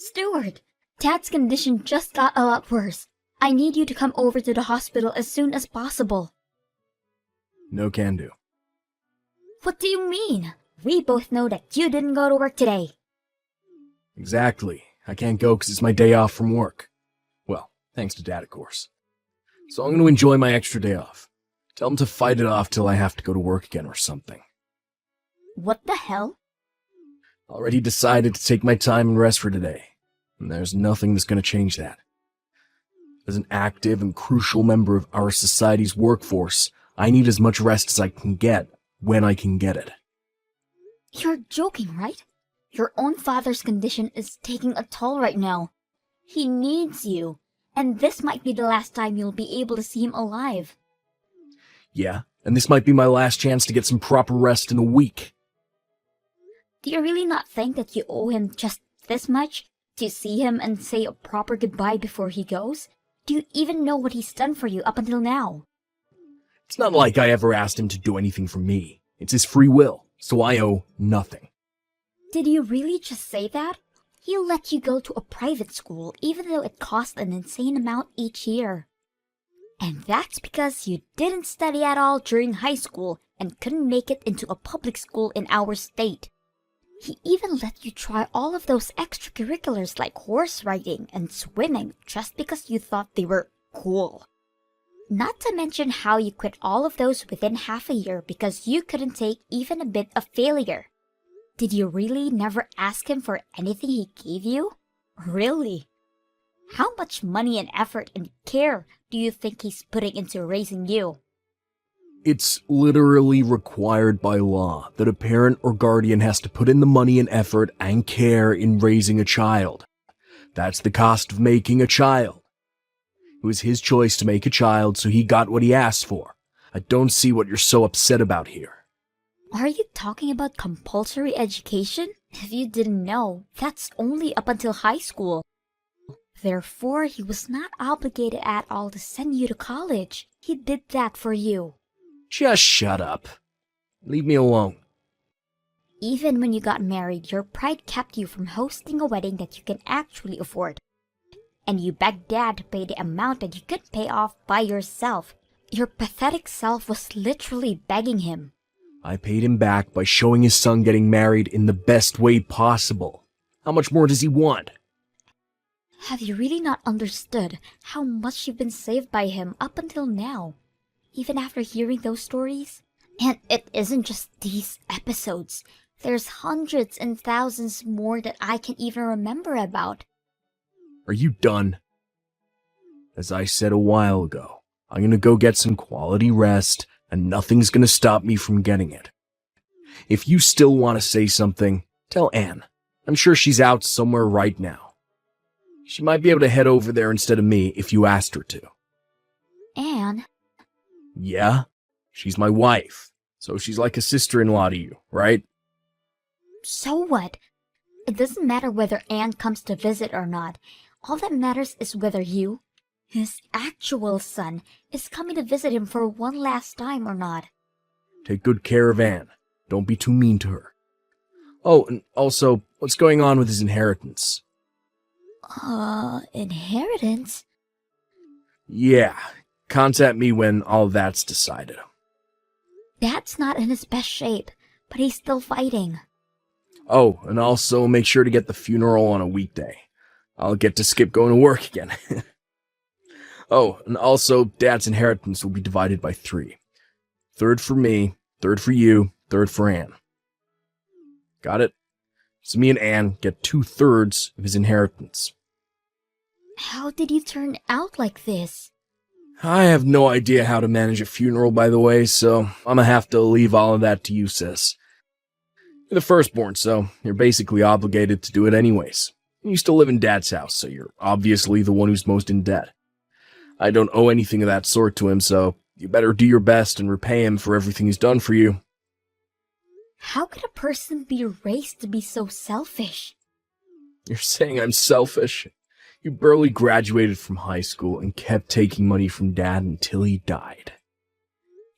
Stuart, Dad's condition just got a lot worse. I need you to come over to the hospital as soon as possible. No can do. What do you mean? We both know that you didn't go to work today. Exactly. I can't go because it's my day off from work. Well, thanks to Dad, of course. So I'm going to enjoy my extra day off. Tell him to fight it off till I have to go to work again or something. What the hell? Already decided to take my time and rest for today, and there's nothing that's going to change that. As an active and crucial member of our society's workforce, I need as much rest as I can get when I can get it. You're joking, right? Your own father's condition is taking a toll right now. He needs you, and this might be the last time you'll be able to see him alive. Yeah, and this might be my last chance to get some proper rest in a week. Do you really not think that you owe him just this much? To see him and say a proper goodbye before he goes? Do you even know what he's done for you up until now? It's not like I ever asked him to do anything for me. It's his free will, so I owe nothing. Did you really just say that? He'll let you go to a private school even though it costs an insane amount each year. And that's because you didn't study at all during high school and couldn't make it into a public school in our state. He even let you try all of those extracurriculars like horse riding and swimming just because you thought they were cool. Not to mention how you quit all of those within half a year because you couldn't take even a bit of failure. Did you really never ask him for anything he gave you? Really? How much money and effort and care do you think he's putting into raising you? It's literally required by law that a parent or guardian has to put in the money and effort and care in raising a child. That's the cost of making a child. It was his choice to make a child, so he got what he asked for. I don't see what you're so upset about here. Are you talking about compulsory education? If you didn't know, that's only up until high school. Therefore, he was not obligated at all to send you to college. He did that for you. Just shut up. Leave me alone. Even when you got married, your pride kept you from hosting a wedding that you can actually afford. And you begged Dad to pay the amount that you could pay off by yourself. Your pathetic self was literally begging him. I paid him back by showing his son getting married in the best way possible. How much more does he want? Have you really not understood how much you've been saved by him up until now? Even after hearing those stories? And it isn't just these episodes. There's hundreds and thousands more that I can't even remember about. Are you done? As I said a while ago, I'm gonna go get some quality rest, and nothing's gonna stop me from getting it. If you still want to say something, tell Anne. I'm sure she's out somewhere right now. She might be able to head over there instead of me if you asked her to. Anne? Yeah? She's my wife, so she's like a sister-in-law to you, right? So what? It doesn't matter whether Anne comes to visit or not. All that matters is whether you, his actual son, is coming to visit him for one last time or not. Take good care of Anne. Don't be too mean to her. Oh, and also, what's going on with his inheritance? Inheritance? Yeah, contact me when all that's decided. Dad's not in his best shape, but he's still fighting. Oh, and also make sure to get the funeral on a weekday. I'll get to skip going to work again. Oh, and also, Dad's inheritance will be divided by 3. Third for me, third for you, third for Anne. Got it? So me and Anne get 2/3 of his inheritance. How did you turn out like this? I have no idea how to manage a funeral, by the way, so I'm gonna have to leave all of that to you, sis. You're the firstborn, so you're basically obligated to do it anyways. You still live in Dad's house, so you're obviously the one who's most in debt. I don't owe anything of that sort to him, so you better do your best and repay him for everything he's done for you. How could a person be raised to be so selfish? You're saying I'm selfish? You barely graduated from high school and kept taking money from Dad until he died.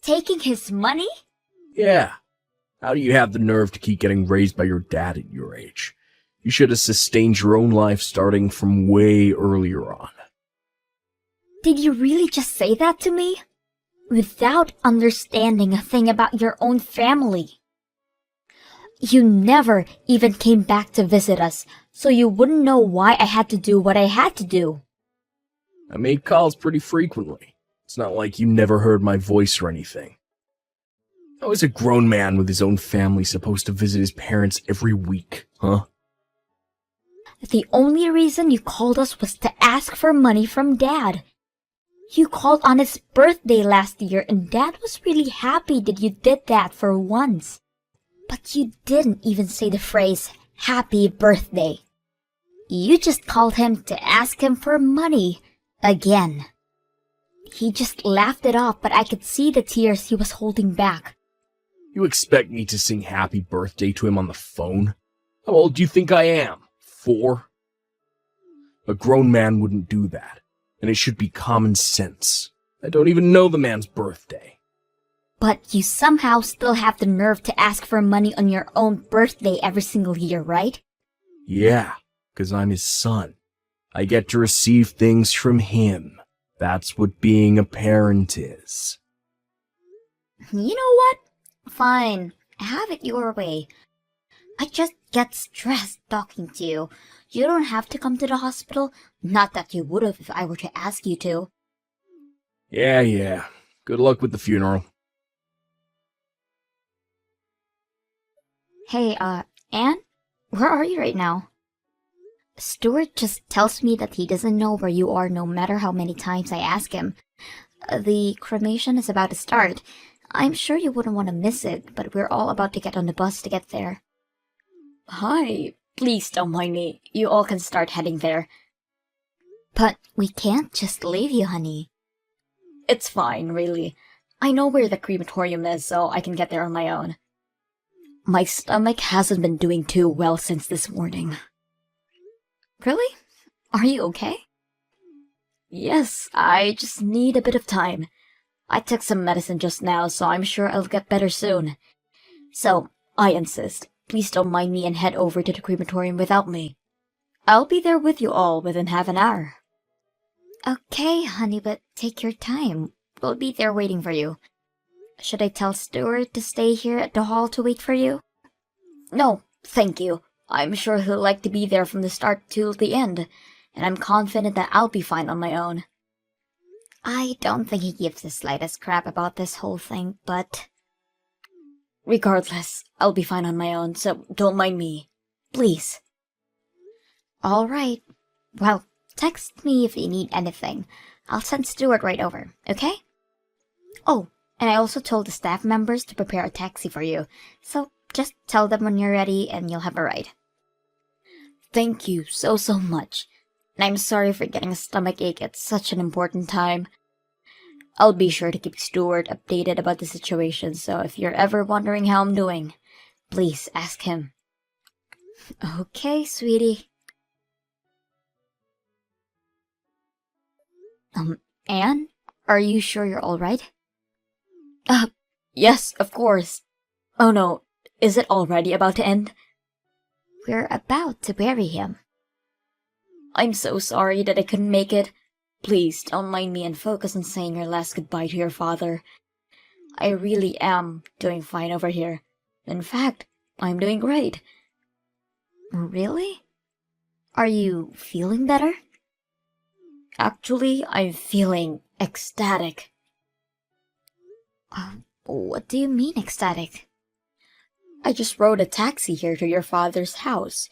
Taking his money? Yeah. How do you have the nerve to keep getting raised by your dad at your age? You should have sustained your own life starting from way earlier on. Did you really just say that to me? Without understanding a thing about your own family. You never even came back to visit us, so you wouldn't know why I had to do what I had to do. I made calls pretty frequently. It's not like you never heard my voice or anything. How is a grown man with his own family supposed to visit his parents every week, huh? The only reason you called us was to ask for money from Dad. You called on his birthday last year and Dad was really happy that you did that for once. But you didn't even say the phrase, "Happy birthday." You just called him to ask him for money. Again. He just laughed it off, but I could see the tears he was holding back. You expect me to sing happy birthday to him on the phone? How old do you think I am? 4? A grown man wouldn't do that, and it should be common sense. I don't even know the man's birthday. But you somehow still have the nerve to ask for money on your own birthday every single year, right? Yeah, 'cause I'm his son. I get to receive things from him. That's what being a parent is. You know what? Fine. Have it your way. I just get stressed talking to you. You don't have to come to the hospital. Not that you would have if I were to ask you to. Yeah. Good luck with the funeral. Hey, Anne? Where are you right now? Stuart just tells me that he doesn't know where you are no matter how many times I ask him. The cremation is about to start. I'm sure you wouldn't want to miss it, but we're all about to get on the bus to get there. Hi. Please don't mind me. You all can start heading there. But we can't just leave you, honey. It's fine, really. I know where the crematorium is, so I can get there on my own. My stomach hasn't been doing too well since this morning. Really? Are you okay? Yes, I just need a bit of time. I took some medicine just now, so I'm sure I'll get better soon. So, I insist. Please don't mind me and head over to the crematorium without me. I'll be there with you all within half an hour. Okay, honey, but take your time. We'll be there waiting for you. Should I tell Stuart to stay here at the hall to wait for you? No, thank you. I'm sure he'll like to be there from the start till the end, and I'm confident that I'll be fine on my own. I don't think he gives the slightest crap about this whole thing, but... Regardless, I'll be fine on my own, so don't mind me. Please. All right. Well, text me if you need anything. I'll send Stuart right over, okay? Oh, and I also told the staff members to prepare a taxi for you, so just tell them when you're ready and you'll have a ride. Thank you so much. And I'm sorry for getting a stomachache at such an important time. I'll be sure to keep Stuart updated about the situation, so if you're ever wondering how I'm doing, please ask him. Okay, sweetie. Anne? Are you sure you're alright? Yes, of course. Oh no, is it already about to end? We're about to bury him. I'm so sorry that I couldn't make it. Please don't mind me and focus on saying your last goodbye to your father. I really am doing fine over here. In fact, I'm doing great. Really? Are you feeling better? Actually, I'm feeling ecstatic. What do you mean ecstatic? I just rode a taxi here to your father's house.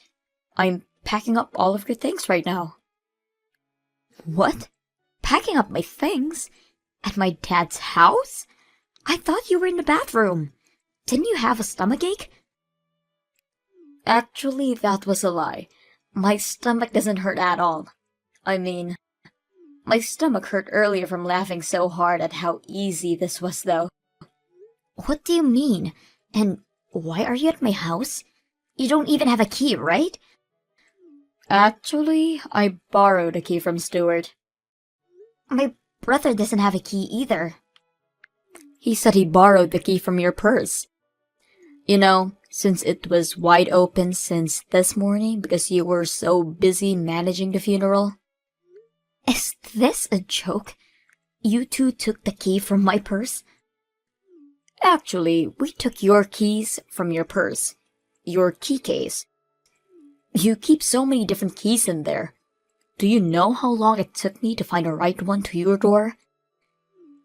I'm packing up all of your things right now. What? Packing up my things? At my dad's house? I thought you were in the bathroom. Didn't you have a stomachache? Actually, that was a lie. My stomach doesn't hurt at all. I mean, my stomach hurt earlier from laughing so hard at how easy this was, though. What do you mean? And why are you at my house? You don't even have a key, right? Actually, I borrowed a key from Stuart. My brother doesn't have a key either. He said he borrowed the key from your purse. You know, since it was wide open since this morning because you were so busy managing the funeral. Is this a joke? You two took the key from my purse? Actually, we took your keys from your purse. Your key case. You keep so many different keys in there. Do you know how long it took me to find the right one to your door?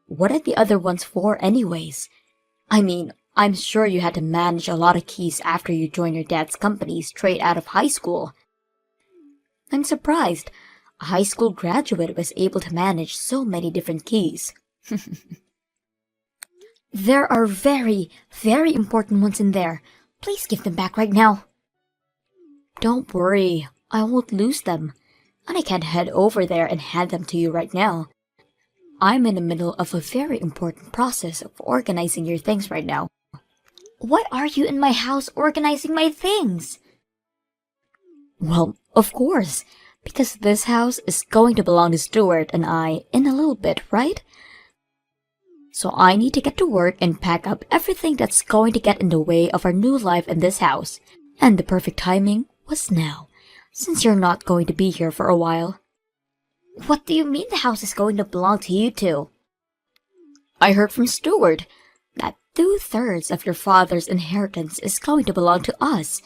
What are the other ones for anyways? I mean, I'm sure you had to manage a lot of keys after you joined your dad's company straight out of high school. I'm surprised a high school graduate was able to manage so many different keys. There are very, very important ones in there. Please give them back right now. Don't worry, I won't lose them. And I can't head over there and hand them to you right now. I'm in the middle of a very important process of organizing your things right now. Why are you in my house organizing my things? Well, of course, because this house is going to belong to Stuart and I in a little bit, right? So I need to get to work and pack up everything that's going to get in the way of our new life in this house. And the perfect timing was now, since you're not going to be here for a while. What do you mean the house is going to belong to you two? I heard from Stuart that 2/3 of your father's inheritance is going to belong to us.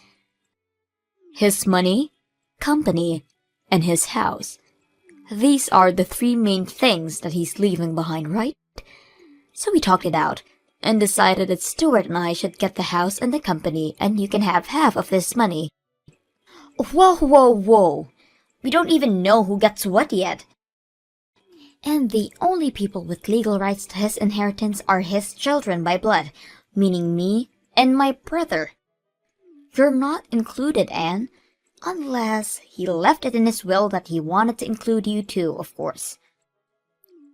His money, company, and his house. These are the 3 main things that he's leaving behind, right? So we talked it out and decided that Stuart and I should get the house and the company, and you can have half of this money. Whoa, whoa, whoa. We don't even know who gets what yet. And the only people with legal rights to his inheritance are his children by blood, meaning me and my brother. You're not included, Anne, unless he left it in his will that he wanted to include you too, of course.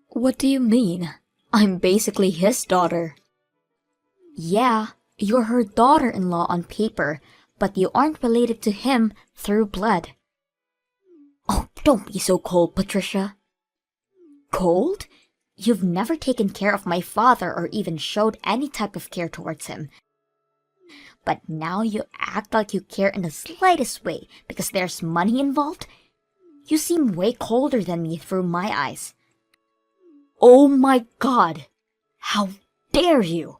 What do you mean? I'm basically his daughter. Yeah, you're her daughter-in-law on paper, but you aren't related to him through blood. Oh, don't be so cold, Patricia. Cold? You've never taken care of my father or even showed any type of care towards him. But now you act like you care in the slightest way because there's money involved? You seem way colder than me through my eyes. Oh my God! How dare you!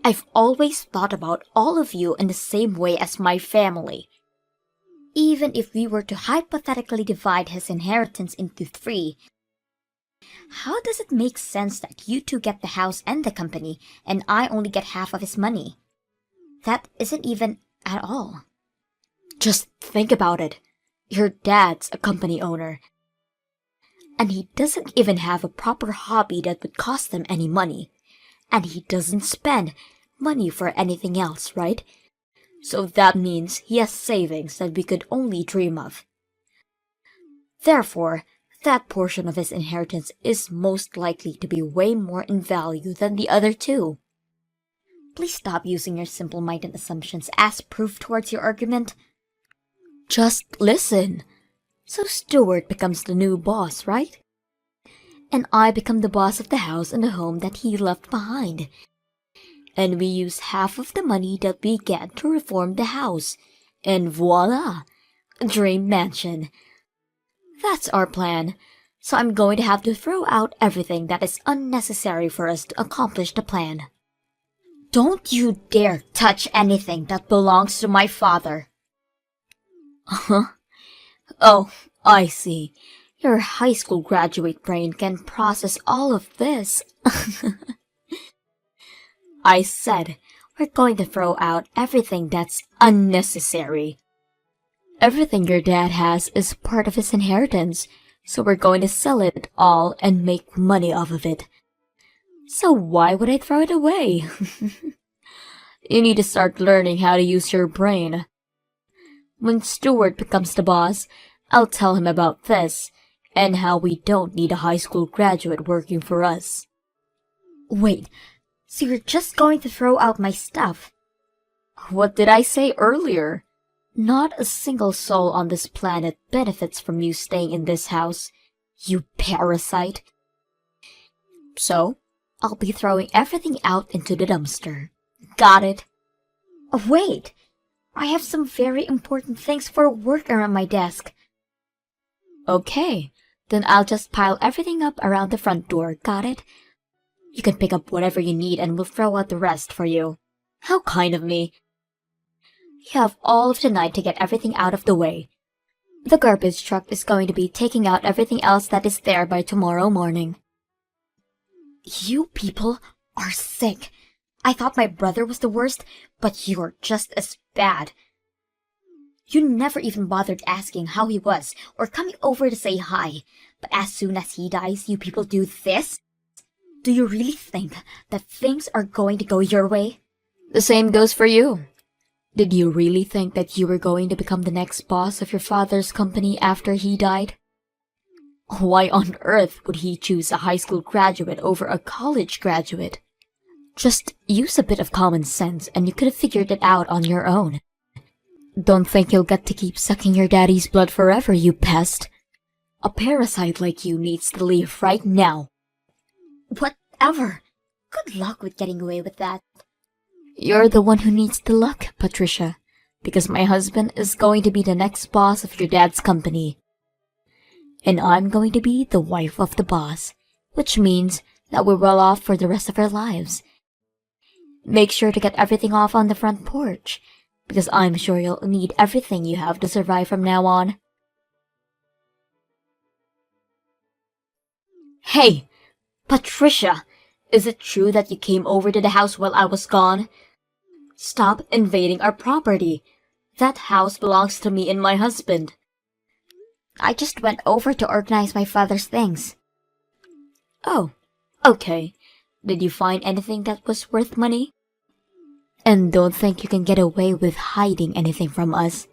I've always thought about all of you in the same way as my family. Even if we were to hypothetically divide his inheritance into 3, how does it make sense that you two get the house and the company, and I only get half of his money? That isn't even at all. Just think about it. Your dad's a company owner, and he doesn't even have a proper hobby that would cost them any money. And he doesn't spend money for anything else, right? So that means he has savings that we could only dream of. Therefore, that portion of his inheritance is most likely to be way more in value than the other 2. Please stop using your simple-minded assumptions as proof towards your argument. Just listen. So Stuart becomes the new boss, right? And I become the boss of the house and the home that he left behind. And we use half of the money that we get to reform the house. And voila! Dream mansion. That's our plan. So I'm going to have to throw out everything that is unnecessary for us to accomplish the plan. Don't you dare touch anything that belongs to my father. Uh-huh. Oh, I see. Your high school graduate brain can process all of this. I said, we're going to throw out everything that's unnecessary. Everything your dad has is part of his inheritance, so we're going to sell it all and make money off of it. So why would I throw it away? You need to start learning how to use your brain. When Stuart becomes the boss, I'll tell him about this, and how we don't need a high school graduate working for us. Wait, so you're just going to throw out my stuff? What did I say earlier? Not a single soul on this planet benefits from you staying in this house, you parasite. So, I'll be throwing everything out into the dumpster. Got it? Oh, wait! I have some very important things for work around my desk. Okay, then I'll just pile everything up around the front door, got it? You can pick up whatever you need and we'll throw out the rest for you. How kind of me. You have all of tonight to get everything out of the way. The garbage truck is going to be taking out everything else that is there by tomorrow morning. You people are sick. I thought my brother was the worst, but you're just as bad. You never even bothered asking how he was or coming over to say hi. But as soon as he dies, you people do this? Do you really think that things are going to go your way? The same goes for you. Did you really think that you were going to become the next boss of your father's company after he died? Why on earth would he choose a high school graduate over a college graduate? Just use a bit of common sense and you could have figured it out on your own. Don't think you'll get to keep sucking your daddy's blood forever, you pest. A parasite like you needs to leave right now. Whatever. Good luck with getting away with that. You're the one who needs the luck, Patricia, because my husband is going to be the next boss of your dad's company. And I'm going to be the wife of the boss, which means that we're well off for the rest of our lives. Make sure to get everything off on the front porch, because I'm sure you'll need everything you have to survive from now on. Hey, Patricia, is it true that you came over to the house while I was gone? Stop invading our property. That house belongs to me and my husband. I just went over to organize my father's things. Oh, okay. Did you find anything that was worth money? And don't think you can get away with hiding anything from us.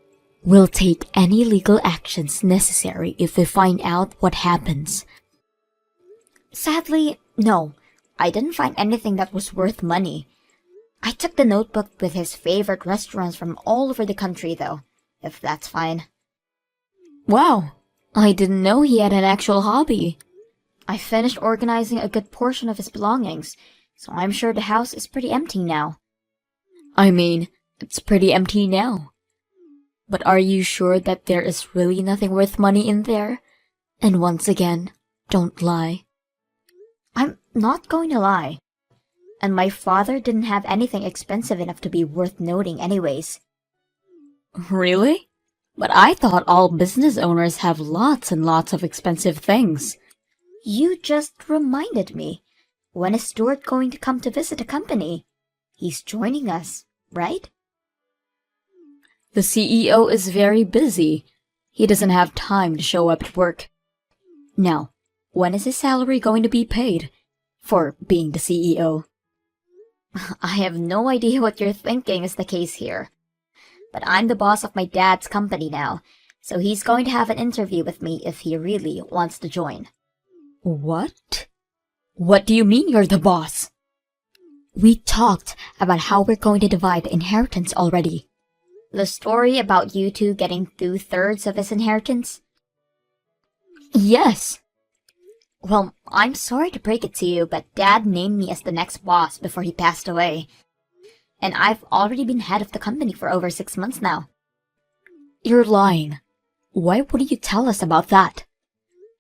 We'll take any legal actions necessary if we find out what happens. Sadly, no. I didn't find anything that was worth money. I took the notebook with his favorite restaurants from all over the country, though, if that's fine. Wow, I didn't know he had an actual hobby. I finished organizing a good portion of his belongings, so I'm sure the house is pretty empty now. I mean, it's pretty empty now. But are you sure that there is really nothing worth money in there? And once again, don't lie. I'm not going to lie. And my father didn't have anything expensive enough to be worth noting anyways. Really? But I thought all business owners have lots and lots of expensive things. You just reminded me. When is Stuart going to come to visit the company? He's joining us, right? The CEO is very busy. He doesn't have time to show up at work. Now, when is his salary going to be paid? For being the CEO. I have no idea what you're thinking is the case here. But I'm the boss of my dad's company now, so he's going to have an interview with me if he really wants to join. What? What do you mean you're the boss? We talked about how we're going to divide the inheritance already. The story about you two getting 2/3 of his inheritance? Yes. Well, I'm sorry to break it to you, but Dad named me as the next boss before he passed away. And I've already been head of the company for over 6 months now. You're lying. Why wouldn't you tell us about that?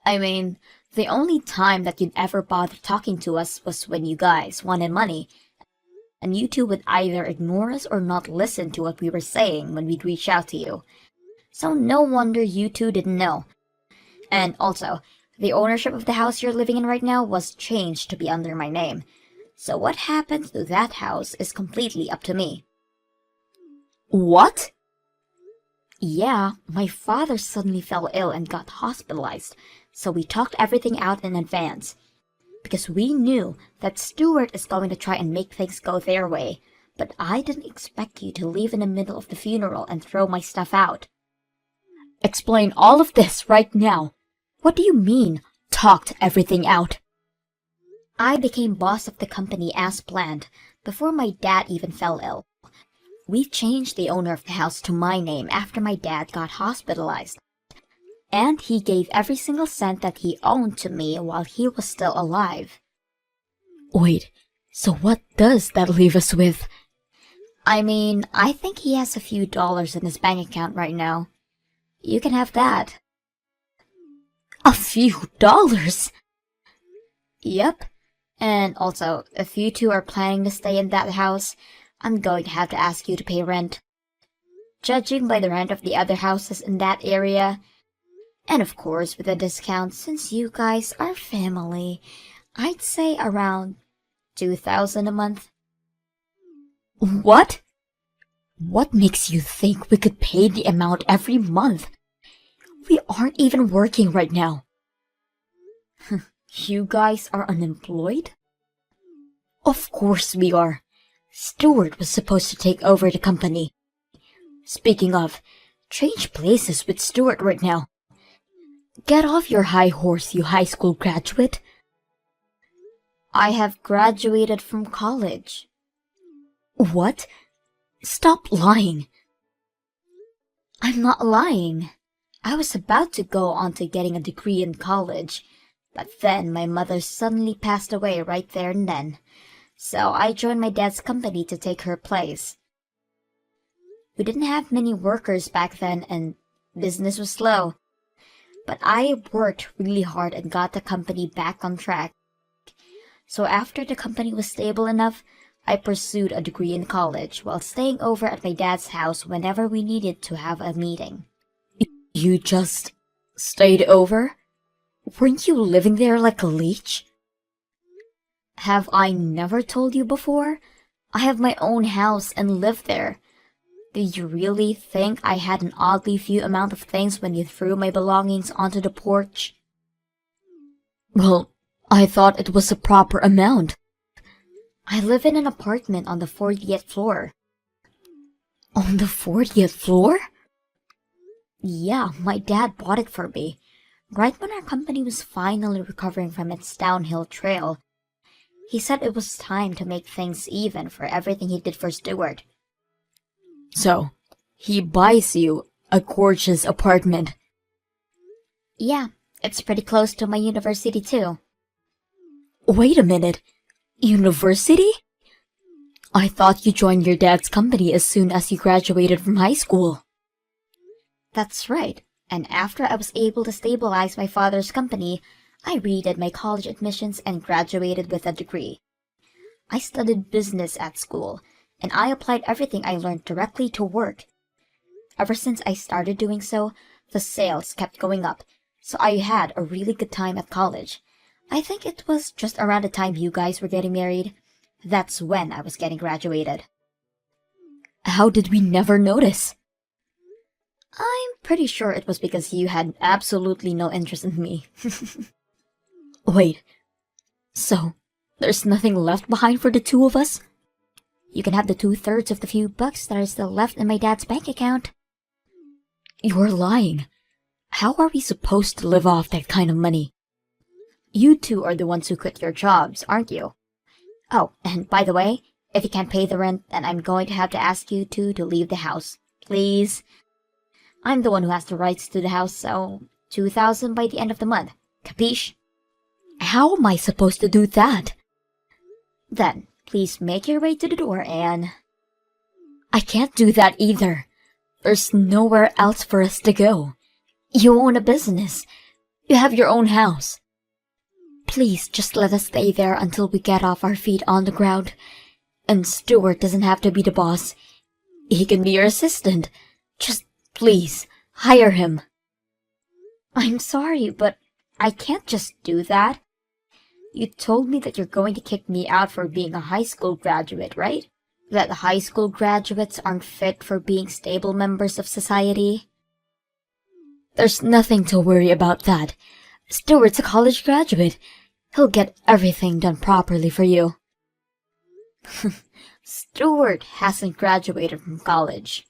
I mean, the only time that you'd ever bother talking to us was when you guys wanted money. And you two would either ignore us or not listen to what we were saying when we'd reach out to you. So no wonder you two didn't know. And also, the ownership of the house you're living in right now was changed to be under my name. So what happens to that house is completely up to me. What? Yeah, my father suddenly fell ill and got hospitalized, so we talked everything out in advance. Because we knew that Stuart is going to try and make things go their way, but I didn't expect you to leave in the middle of the funeral and throw my stuff out. Explain all of this right now. What do you mean, talked everything out? I became boss of the company as planned, before my dad even fell ill. We changed the owner of the house to my name after my dad got hospitalized. And he gave every single cent that he owned to me while he was still alive. Wait, so what does that leave us with? I mean, I think he has a few dollars in his bank account right now. You can have that. A few dollars? Yep. And also, if you two are planning to stay in that house, I'm going to have to ask you to pay rent. Judging by the rent of the other houses in that area, and of course with a discount since you guys are family, I'd say around 2,000 a month. What? What makes you think we could pay the amount every month? We aren't even working right now. You guys are unemployed? Of course we are. Stuart was supposed to take over the company. Speaking of, change places with Stuart right now. Get off your high horse, you high school graduate. I have graduated from college. What? Stop lying. I'm not lying. I was about to go on to getting a degree in college, but then my mother suddenly passed away right there and then, so I joined my dad's company to take her place. We didn't have many workers back then and business was slow, but I worked really hard and got the company back on track. So after the company was stable enough, I pursued a degree in college while staying over at my dad's house whenever we needed to have a meeting. You just stayed over? Weren't you living there like a leech? Have I never told you before? I have my own house and live there. Did you really think I had an oddly few amount of things when you threw my belongings onto the porch? Well, I thought it was a proper amount. I live in an apartment on the 40th floor. On the 40th floor? Yeah, my dad bought it for me, right when our company was finally recovering from its downhill trail. He said it was time to make things even for everything he did for Stuart. So, he buys you a gorgeous apartment. Yeah, it's pretty close to my university too. Wait a minute. University? I thought you joined your dad's company as soon as you graduated from high school. That's right, and after I was able to stabilize my father's company, I redid my college admissions and graduated with a degree. I studied business at school, and I applied everything I learned directly to work. Ever since I started doing so, the sales kept going up, so I had a really good time at college. I think it was just around the time you guys were getting married. That's when I was getting graduated. How did we never notice? I'm pretty sure it was because you had absolutely no interest in me. Wait, so there's nothing left behind for the two of us? You can have the 2/3 of the few bucks that are still left in my dad's bank account. You're lying. How are we supposed to live off that kind of money? You two are the ones who quit your jobs, aren't you? Oh, and by the way, if you can't pay the rent, then I'm going to have to ask you two to leave the house. Please. I'm the one who has the rights to the house, so 2,000 by the end of the month. Capiche? How am I supposed to do that? Then, please make your way to the door and... I can't do that either. There's nowhere else for us to go. You own a business. You have your own house. Please just let us stay there until we get off our feet on the ground. And Stuart doesn't have to be the boss. He can be your assistant. Just please, hire him. I'm sorry, but I can't just do that. You told me that you're going to kick me out for being a high school graduate, right? That high school graduates aren't fit for being stable members of society? There's nothing to worry about that. Stuart's a college graduate. He'll get everything done properly for you. Stuart hasn't graduated from college.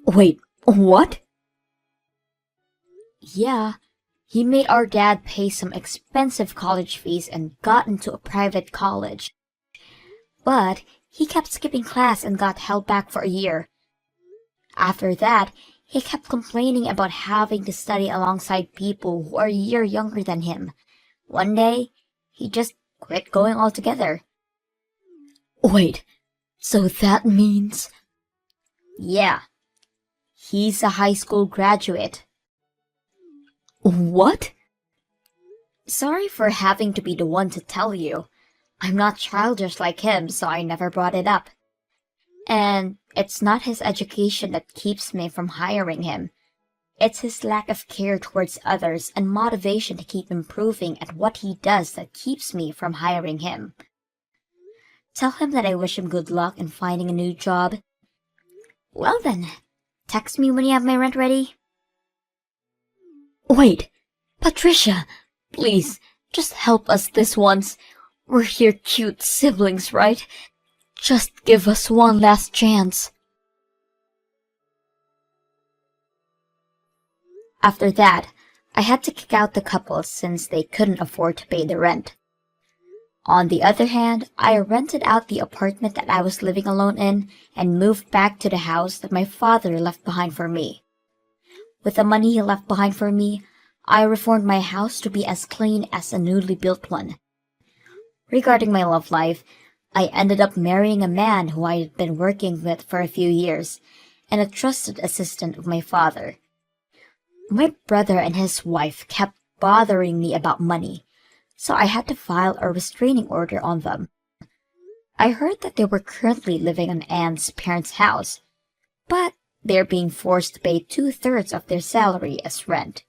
Wait, what? Yeah, he made our dad pay some expensive college fees and got into a private college. But he kept skipping class and got held back for a year. After that, he kept complaining about having to study alongside people who are a year younger than him. One day, he just quit going altogether. Wait, So that means... Yeah. He's a high school graduate. What? Sorry for having to be the one to tell you. I'm not childish like him, so I never brought it up. And it's not his education that keeps me from hiring him. It's his lack of care towards others and motivation to keep improving at what he does that keeps me from hiring him. Tell him that I wish him good luck in finding a new job. Well then, text me when you have my rent ready. Wait, Patricia, please, just help us this once. We're here cute siblings, right? Just give us one last chance. After that, I had to kick out the couple since they couldn't afford to pay the rent. On the other hand, I rented out the apartment that I was living alone in and moved back to the house that my father left behind for me. With the money he left behind for me, I reformed my house to be as clean as a newly built one. Regarding my love life, I ended up marrying a man who I had been working with for a few years and a trusted assistant of my father. My brother and his wife kept bothering me about money, so I had to file a restraining order on them. I heard that they were currently living in Anne's parents' house, but they're being forced to pay 2/3 of their salary as rent.